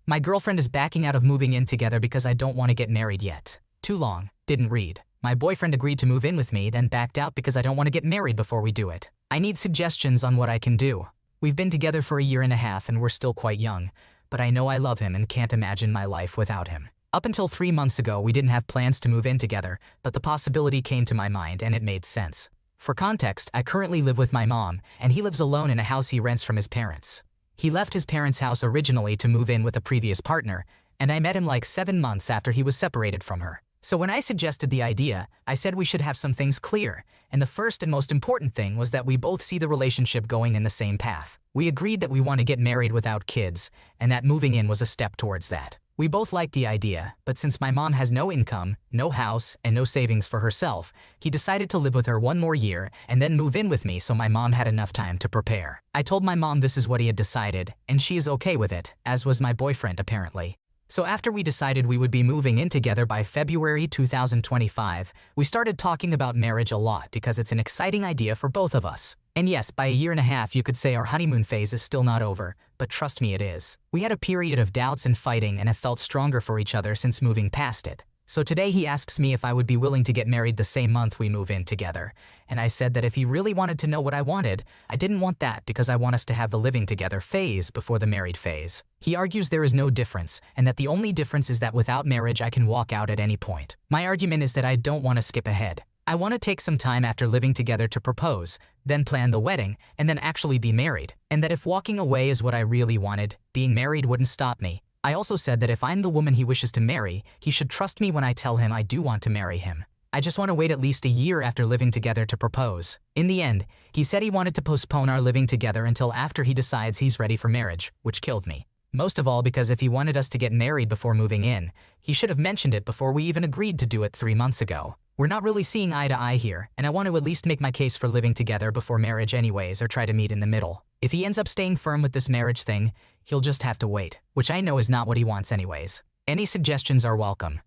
My girlfriend is backing out of moving in together because I don't want to get married yet. Too long, didn't read. My boyfriend agreed to move in with me, then backed out because I don't want to get married before we do it. I need suggestions on what I can do. We've been together for 1.5 years and we're still quite young, but I know I love him and can't imagine my life without him. Up until 3 months ago, we didn't have plans to move in together, but the possibility came to my mind and it made sense. For context, I currently live with my mom, and he lives alone in a house he rents from his parents. He left his parents' house originally to move in with a previous partner, and I met him like 7 months after he was separated from her. So when I suggested the idea, I said we should have some things clear, and the first and most important thing was that we both see the relationship going in the same path. We agreed that we want to get married without kids, and that moving in was a step towards that. We both liked the idea, but since my mom has no income, no house, and no savings for herself, he decided to live with her 1 more year and then move in with me so my mom had enough time to prepare. I told my mom this is what he had decided, and she is okay with it, as was my boyfriend apparently. So after we decided we would be moving in together by February 2025, we started talking about marriage a lot because it's an exciting idea for both of us. And yes, by 1.5 years you could say our honeymoon phase is still not over, but trust me, it is. We had a period of doubts and fighting and have felt stronger for each other since moving past it. So today he asks me if I would be willing to get married the same month we move in together, and I said that if he really wanted to know what I wanted, I didn't want that because I want us to have the living together phase before the married phase. He argues there is no difference, and that the only difference is that without marriage I can walk out at any point. My argument is that I don't want to skip ahead. I want to take some time after living together to propose, then plan the wedding, and then actually be married, and that if walking away is what I really wanted, being married wouldn't stop me. I also said that if I'm the woman he wishes to marry, he should trust me when I tell him I do want to marry him. I just want to wait at least 1 year after living together to propose. In the end, he said he wanted to postpone our living together until after he decides he's ready for marriage, which killed me. Most of all because if he wanted us to get married before moving in, he should have mentioned it before we even agreed to do it 3 months ago. We're not really seeing eye to eye here, and I want to at least make my case for living together before marriage anyways or try to meet in the middle. If he ends up staying firm with this marriage thing, he'll just have to wait, which I know is not what he wants anyways. Any suggestions are welcome.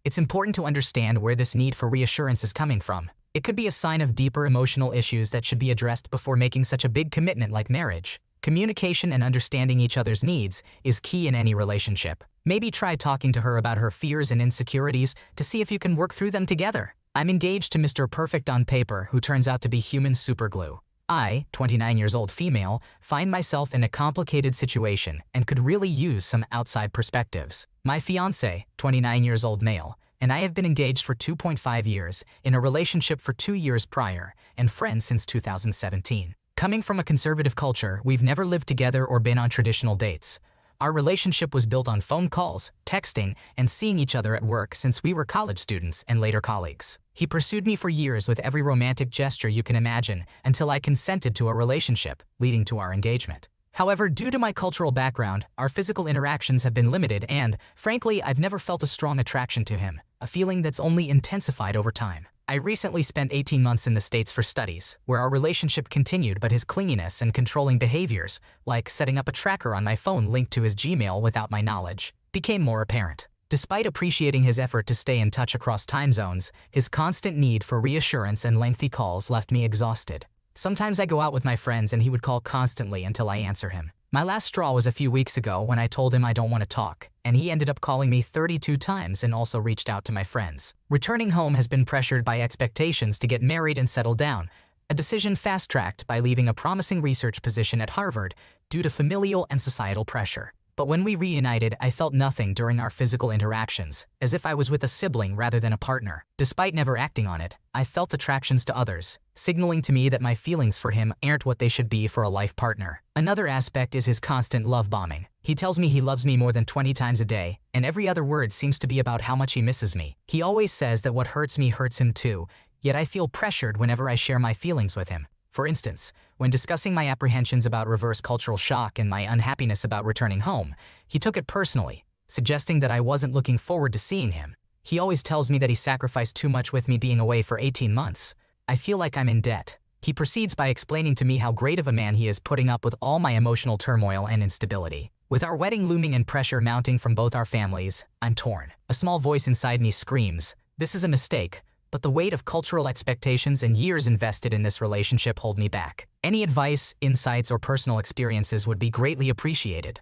It's important to understand where this need for reassurance is coming from. It could be a sign of deeper emotional issues that should be addressed before making such a big commitment like marriage. Communication and understanding each other's needs is key in any relationship. Maybe try talking to her about her fears and insecurities to see if you can work through them together. I'm engaged to Mr. Perfect on paper who turns out to be human superglue. I, 29 years old female, find myself in a complicated situation and could really use some outside perspectives. My fiancé, 29 years old male, and I have been engaged for 2.5 years, in a relationship for 2 years prior, and friends since 2017. Coming from a conservative culture, we've never lived together or been on traditional dates. Our relationship was built on phone calls, texting, and seeing each other at work since we were college students and later colleagues. He pursued me for years with every romantic gesture you can imagine until I consented to a relationship, leading to our engagement. However, due to my cultural background, our physical interactions have been limited and, frankly, I've never felt a strong attraction to him, a feeling that's only intensified over time. I recently spent 18 months in the States for studies, where our relationship continued, but his clinginess and controlling behaviors, like setting up a tracker on my phone linked to his Gmail without my knowledge, became more apparent. Despite appreciating his effort to stay in touch across time zones, his constant need for reassurance and lengthy calls left me exhausted. Sometimes I go out with my friends and he would call constantly until I answer him. My last straw was a few weeks ago when I told him I don't want to talk, and he ended up calling me 32 times and also reached out to my friends. Returning home has been pressured by expectations to get married and settle down, a decision fast-tracked by leaving a promising research position at Harvard due to familial and societal pressure. But when we reunited, I felt nothing during our physical interactions, as if I was with a sibling rather than a partner. Despite never acting on it, I felt attractions to others, signaling to me that my feelings for him aren't what they should be for a life partner. Another aspect is his constant love bombing. He tells me he loves me more than 20 times a day, and every other word seems to be about how much he misses me. He always says that what hurts me hurts him too, yet I feel pressured whenever I share my feelings with him. For instance, when discussing my apprehensions about reverse cultural shock and my unhappiness about returning home, he took it personally, suggesting that I wasn't looking forward to seeing him. He always tells me that he sacrificed too much with me being away for 18 months. I feel like I'm in debt. He proceeds by explaining to me how great of a man he is, putting up with all my emotional turmoil and instability. With our wedding looming and pressure mounting from both our families, I'm torn. A small voice inside me screams, "This is a mistake," but the weight of cultural expectations and years invested in this relationship hold me back. Any advice, insights, or personal experiences would be greatly appreciated.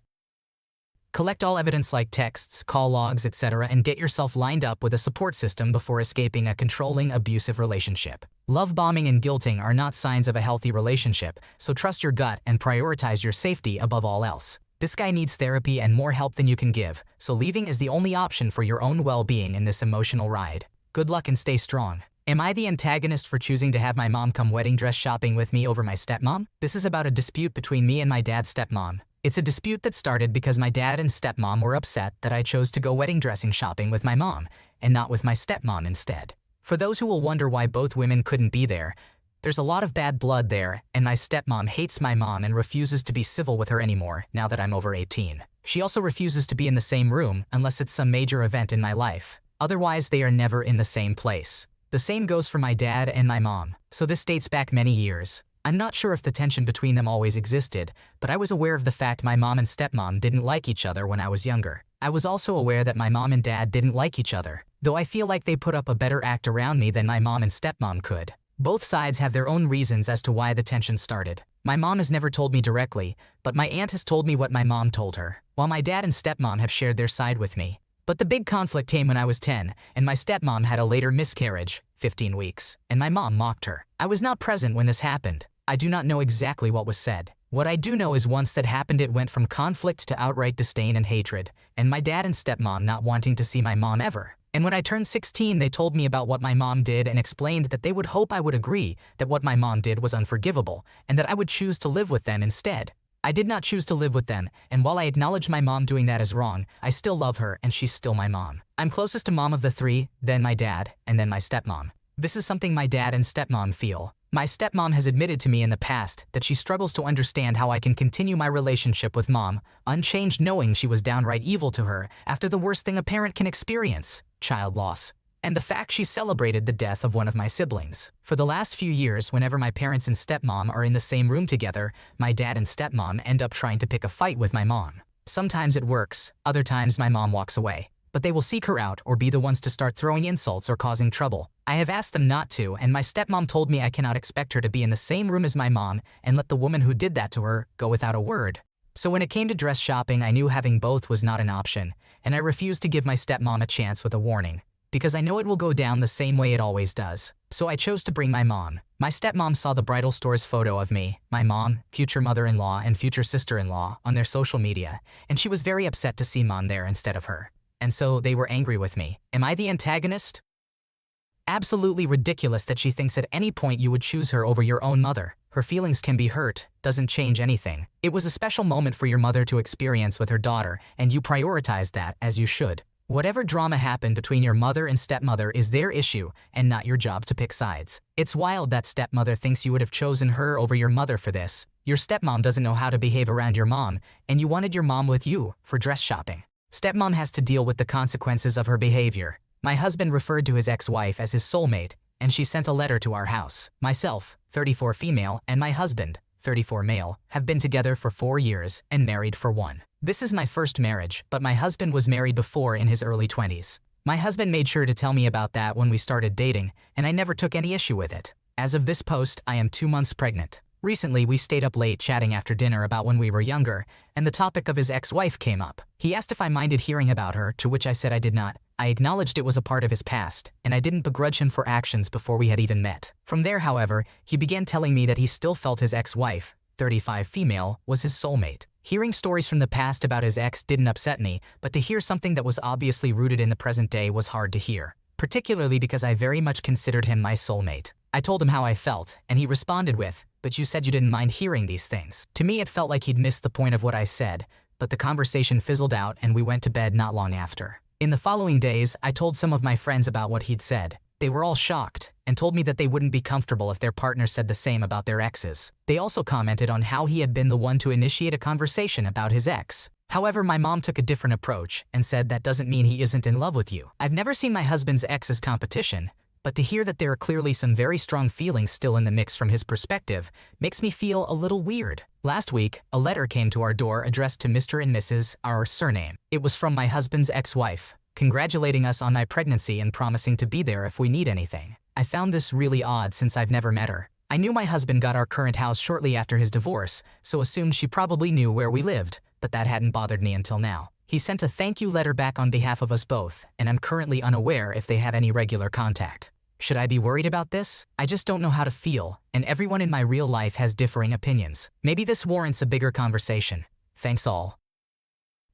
Collect all evidence like texts, call logs, etc. and get yourself lined up with a support system before escaping a controlling, abusive relationship. Love bombing and guilting are not signs of a healthy relationship, so trust your gut and prioritize your safety above all else. This guy needs therapy and more help than you can give, so leaving is the only option for your own well-being in this emotional ride. Good luck and stay strong. Am I the antagonist for choosing to have my mom come wedding dress shopping with me over my stepmom? This is about a dispute between me and my dad's stepmom. It's a dispute that started because my dad and stepmom were upset that I chose to go wedding dressing shopping with my mom and not with my stepmom instead. For those who will wonder why both women couldn't be there, there's a lot of bad blood there, and my stepmom hates my mom and refuses to be civil with her anymore now that I'm over 18. She also refuses to be in the same room unless it's some major event in my life. Otherwise, they are never in the same place. The same goes for my dad and my mom, so this dates back many years. I'm not sure if the tension between them always existed, but I was aware of the fact my mom and stepmom didn't like each other when I was younger. I was also aware that my mom and dad didn't like each other, though I feel like they put up a better act around me than my mom and stepmom could. Both sides have their own reasons as to why the tension started. My mom has never told me directly, but my aunt has told me what my mom told her, while my dad and stepmom have shared their side with me. But the big conflict came when I was 10, and my stepmom had a later miscarriage, 15 weeks, and my mom mocked her. I was not present when this happened. I do not know exactly what was said. What I do know is once that happened it went from conflict to outright disdain and hatred, and my dad and stepmom not wanting to see my mom ever. And when I turned 16 they told me about what my mom did and explained that they would hope I would agree that what my mom did was unforgivable, and that I would choose to live with them instead. I did not choose to live with them, and while I acknowledge my mom doing that is wrong, I still love her and she's still my mom. I'm closest to mom of the three, then my dad, and then my stepmom. This is something my dad and stepmom feel. My stepmom has admitted to me in the past that she struggles to understand how I can continue my relationship with mom, unchanged knowing she was downright evil to her after the worst thing a parent can experience, child loss. And the fact she celebrated the death of one of my siblings. For the last few years, whenever my parents and stepmom are in the same room together, my dad and stepmom end up trying to pick a fight with my mom. Sometimes it works, other times my mom walks away. But they will seek her out or be the ones to start throwing insults or causing trouble. I have asked them not to, and my stepmom told me I cannot expect her to be in the same room as my mom and let the woman who did that to her go without a word. So when it came to dress shopping, I knew having both was not an option, and I refused to give my stepmom a chance with a warning, because I know it will go down the same way it always does. So I chose to bring my mom. My stepmom saw the bridal store's photo of me, my mom, future mother-in-law, and future sister-in-law on their social media, and she was very upset to see mom there instead of her. And so they were angry with me. Am I the antagonist? Absolutely ridiculous that she thinks at any point you would choose her over your own mother. Her feelings can be hurt, doesn't change anything. It was a special moment for your mother to experience with her daughter, and you prioritized that, as you should. Whatever drama happened between your mother and stepmother is their issue, and not your job to pick sides. It's wild that stepmother thinks you would have chosen her over your mother for this. Your stepmom doesn't know how to behave around your mom, and you wanted your mom with you for dress shopping. Stepmom has to deal with the consequences of her behavior. My husband referred to his ex-wife as his soulmate, and she sent a letter to our house. Myself, 34 female, and my husband, 34 male, have been together for 4 years and married for 1. This is my first marriage, but my husband was married before in his early 20s. My husband made sure to tell me about that when we started dating, and I never took any issue with it. As of this post, I am 2 months pregnant. Recently, we stayed up late chatting after dinner about when we were younger, and the topic of his ex-wife came up. He asked if I minded hearing about her, to which I said I did not. I acknowledged it was a part of his past, and I didn't begrudge him for actions before we had even met. From there, however, he began telling me that he still felt his ex-wife, 35 female, was his soulmate. Hearing stories from the past about his ex didn't upset me, but to hear something that was obviously rooted in the present day was hard to hear, particularly because I very much considered him my soulmate. I told him how I felt, and he responded with, "But you said you didn't mind hearing these things." To me, it felt like he'd missed the point of what I said, but the conversation fizzled out and we went to bed not long after. In the following days, I told some of my friends about what he'd said. They were all shocked and told me that they wouldn't be comfortable if their partner said the same about their exes. They also commented on how he had been the one to initiate a conversation about his ex. However, my mom took a different approach and said that doesn't mean he isn't in love with you. I've never seen my husband's ex as competition, but to hear that there are clearly some very strong feelings still in the mix from his perspective makes me feel a little weird. Last week, a letter came to our door addressed to Mr. and Mrs., our surname. It was from my husband's ex-wife, congratulating us on my pregnancy and promising to be there if we need anything. I found this really odd since I've never met her. I knew my husband got our current house shortly after his divorce, so assumed she probably knew where we lived, but that hadn't bothered me until now. He sent a thank you letter back on behalf of us both, and I'm currently unaware if they have any regular contact. Should I be worried about this? I just don't know how to feel, and everyone in my real life has differing opinions. Maybe this warrants a bigger conversation. Thanks all.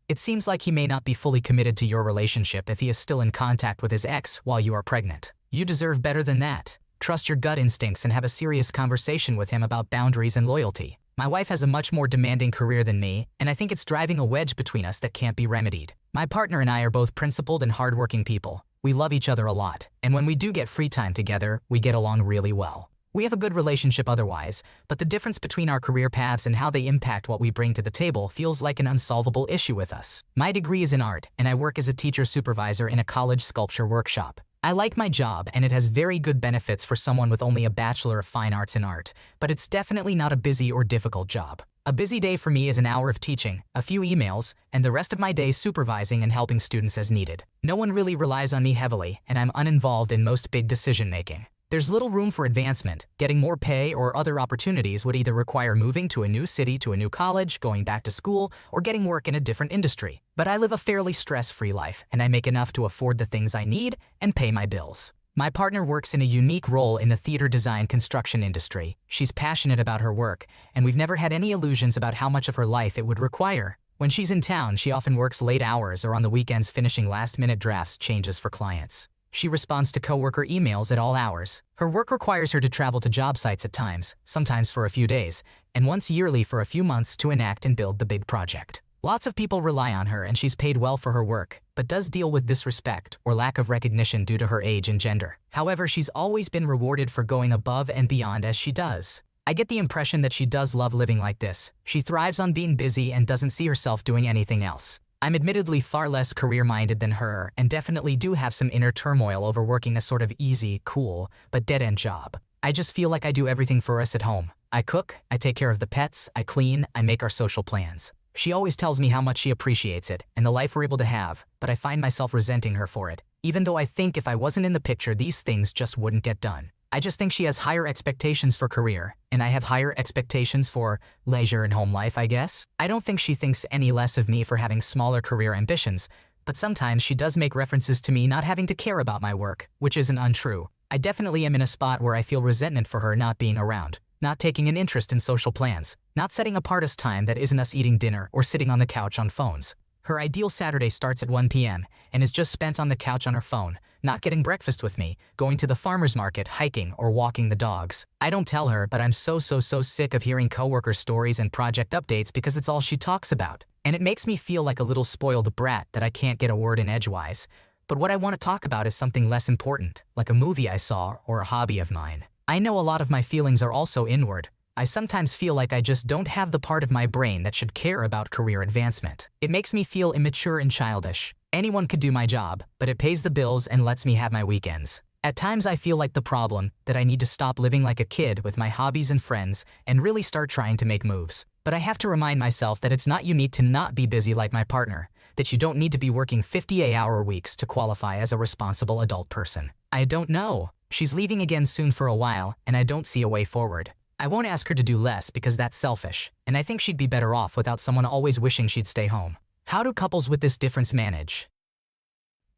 It seems like he may not be fully committed to your relationship if he is still in contact with his ex while you are pregnant. You deserve better than that. Trust your gut instincts and have a serious conversation with him about boundaries and loyalty. My wife has a much more demanding career than me, and I think it's driving a wedge between us that can't be remedied. My partner and I are both principled and hardworking people. We love each other a lot, and when we do get free time together, we get along really well. We have a good relationship otherwise, but the difference between our career paths and how they impact what we bring to the table feels like an unsolvable issue with us. My degree is in art, and I work as a teacher supervisor in a college sculpture workshop. I like my job, and it has very good benefits for someone with only a Bachelor of Fine Arts in art, but it's definitely not a busy or difficult job. A busy day for me is an hour of teaching, a few emails, and the rest of my day supervising and helping students as needed. No one really relies on me heavily, and I'm uninvolved in most big decision-making. There's little room for advancement. Getting more pay or other opportunities would either require moving to a new city to a new college, going back to school, or getting work in a different industry. But I live a fairly stress-free life, and I make enough to afford the things I need and pay my bills. My partner works in a unique role in the theater design construction industry. She's passionate about her work, and we've never had any illusions about how much of her life it would require. When she's in town, she often works late hours or on the weekends finishing last-minute drafts changes for clients. She responds to coworker emails at all hours. Her work requires her to travel to job sites at times, sometimes for a few days, and once yearly for a few months to enact and build the big project. Lots of people rely on her and she's paid well for her work, but does deal with disrespect or lack of recognition due to her age and gender. However, she's always been rewarded for going above and beyond as she does. I get the impression that she does love living like this. She thrives on being busy and doesn't see herself doing anything else. I'm admittedly far less career-minded than her and definitely do have some inner turmoil over working a sort of easy, cool, but dead-end job. I just feel like I do everything for us at home. I cook, I take care of the pets, I clean, I make our social plans. She always tells me how much she appreciates it and the life we're able to have, but I find myself resenting her for it, even though I think if I wasn't in the picture these things just wouldn't get done. I just think she has higher expectations for career, and I have higher expectations for leisure and home life, I guess. I don't think she thinks any less of me for having smaller career ambitions, but sometimes she does make references to me not having to care about my work, which isn't untrue. I definitely am in a spot where I feel resentment for her not being around, not taking an interest in social plans, not setting apart us time that isn't us eating dinner or sitting on the couch on phones. Her ideal Saturday starts at 1 p.m. and is just spent on the couch on her phone, not getting breakfast with me, going to the farmer's market, hiking, or walking the dogs. I don't tell her, but I'm so sick of hearing coworker stories and project updates because it's all she talks about. And it makes me feel like a little spoiled brat that I can't get a word in edgewise. But what I want to talk about is something less important, like a movie I saw or a hobby of mine. I know a lot of my feelings are also inward. I sometimes feel like I just don't have the part of my brain that should care about career advancement. It makes me feel immature and childish. Anyone could do my job, but it pays the bills and lets me have my weekends. At times I feel like the problem, that I need to stop living like a kid with my hobbies and friends and really start trying to make moves. But I have to remind myself that it's not you need to not be busy like my partner, that you don't need to be working 50-hour weeks to qualify as a responsible adult person. I don't know. She's leaving again soon for a while, and I don't see a way forward. I won't ask her to do less because that's selfish, and I think she'd be better off without someone always wishing she'd stay home. How do couples with this difference manage?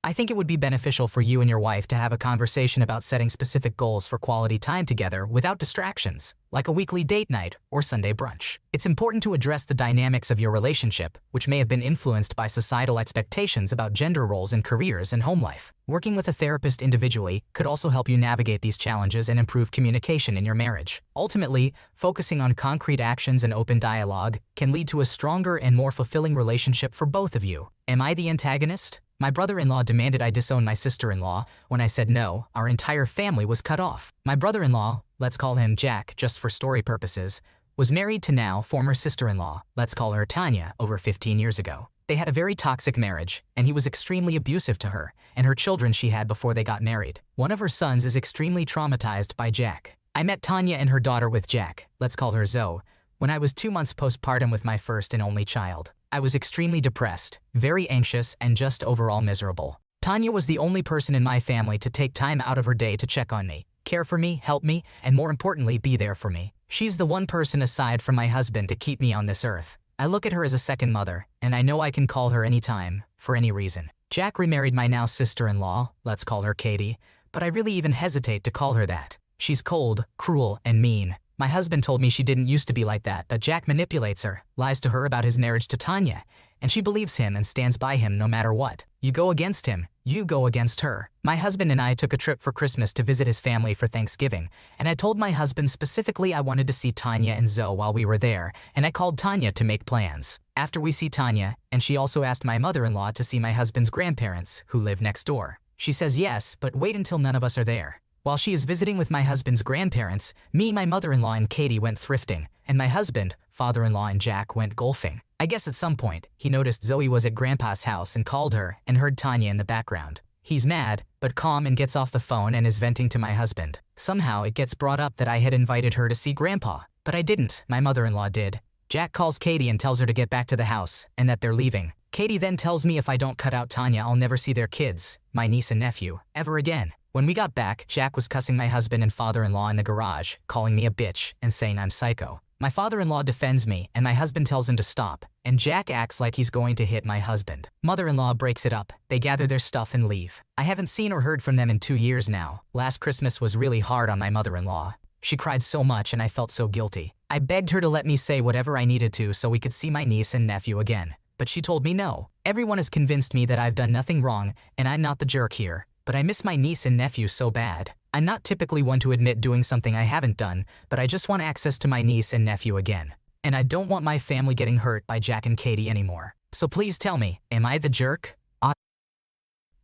I think it would be beneficial for you and your wife to have a conversation about setting specific goals for quality time together without distractions, like a weekly date night or Sunday brunch. It's important to address the dynamics of your relationship, which may have been influenced by societal expectations about gender roles in careers and home life. Working with a therapist individually could also help you navigate these challenges and improve communication in your marriage. Ultimately, focusing on concrete actions and open dialogue can lead to a stronger and more fulfilling relationship for both of you. Am I the antagonist? My brother-in-law demanded I disown my sister-in-law. When I said no, our entire family was cut off. My brother-in-law, let's call him Jack just for story purposes, was married to now former sister-in-law, let's call her Tanya, over 15 years ago. They had a very toxic marriage, and he was extremely abusive to her and her children she had before they got married. One of her sons is extremely traumatized by Jack. I met Tanya and her daughter with Jack, let's call her Zoe, when I was 2 months postpartum with my first and only child. I was extremely depressed, very anxious, and just overall miserable. Tanya was the only person in my family to take time out of her day to check on me, care for me, help me, and more importantly, be there for me. She's the one person aside from my husband to keep me on this earth. I look at her as a second mother, and I know I can call her anytime, for any reason. Jack remarried my now sister-in-law, let's call her Katie, but I really even hesitate to call her that. She's cold, cruel, and mean. My husband told me she didn't used to be like that, but Jack manipulates her, lies to her about his marriage to Tanya, and she believes him and stands by him no matter what. You go against him, you go against her. My husband and I took a trip for Christmas to visit his family for Thanksgiving, and I told my husband specifically I wanted to see Tanya and Zoe while we were there, and I called Tanya to make plans. After we see Tanya, and she also asked my mother-in-law to see my husband's grandparents, who live next door. She says yes, but wait until none of us are there. While she is visiting with my husband's grandparents, me, my mother-in-law, and Katie went thrifting, and my husband, father-in-law, and Jack went golfing. I guess at some point, he noticed Zoe was at Grandpa's house and called her and heard Tanya in the background. He's mad, but calm, and gets off the phone and is venting to my husband. Somehow it gets brought up that I had invited her to see Grandpa, but I didn't, my mother-in-law did. Jack calls Katie and tells her to get back to the house, and that they're leaving. Katie then tells me if I don't cut out Tanya, I'll never see their kids, my niece and nephew, ever again. When we got back, Jack was cussing my husband and father-in-law in the garage, calling me a bitch and saying I'm psycho. My father-in-law defends me, and my husband tells him to stop, and Jack acts like he's going to hit my husband. Mother-in-law breaks it up. They gather their stuff and leave. I haven't seen or heard from them in 2 years now. Last Christmas was really hard on my mother-in-law. She cried so much and I felt so guilty. I begged her to let me say whatever I needed to so we could see my niece and nephew again. But she told me no. Everyone has convinced me that I've done nothing wrong, and I'm not the jerk here. But I miss my niece and nephew so bad. I'm not typically one to admit doing something I haven't done, but I just want access to my niece and nephew again. And I don't want my family getting hurt by Jack and Katie anymore. So please tell me, am I the jerk?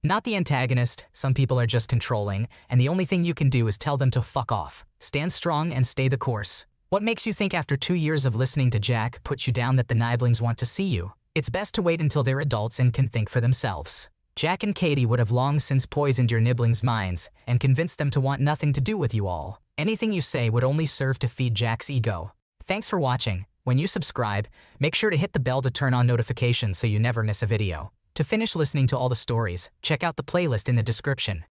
Not the antagonist. Some people are just controlling, and the only thing you can do is tell them to fuck off. Stand strong and stay the course. What makes you think after 2 years of listening to Jack put you down that the Niblings want to see you? It's best to wait until they're adults and can think for themselves. Jack and Katie would have long since poisoned your Niblings' minds and convinced them to want nothing to do with you all. Anything you say would only serve to feed Jack's ego. Thanks for watching. When you subscribe, make sure to hit the bell to turn on notifications so you never miss a video. To finish listening to all the stories, check out the playlist in the description.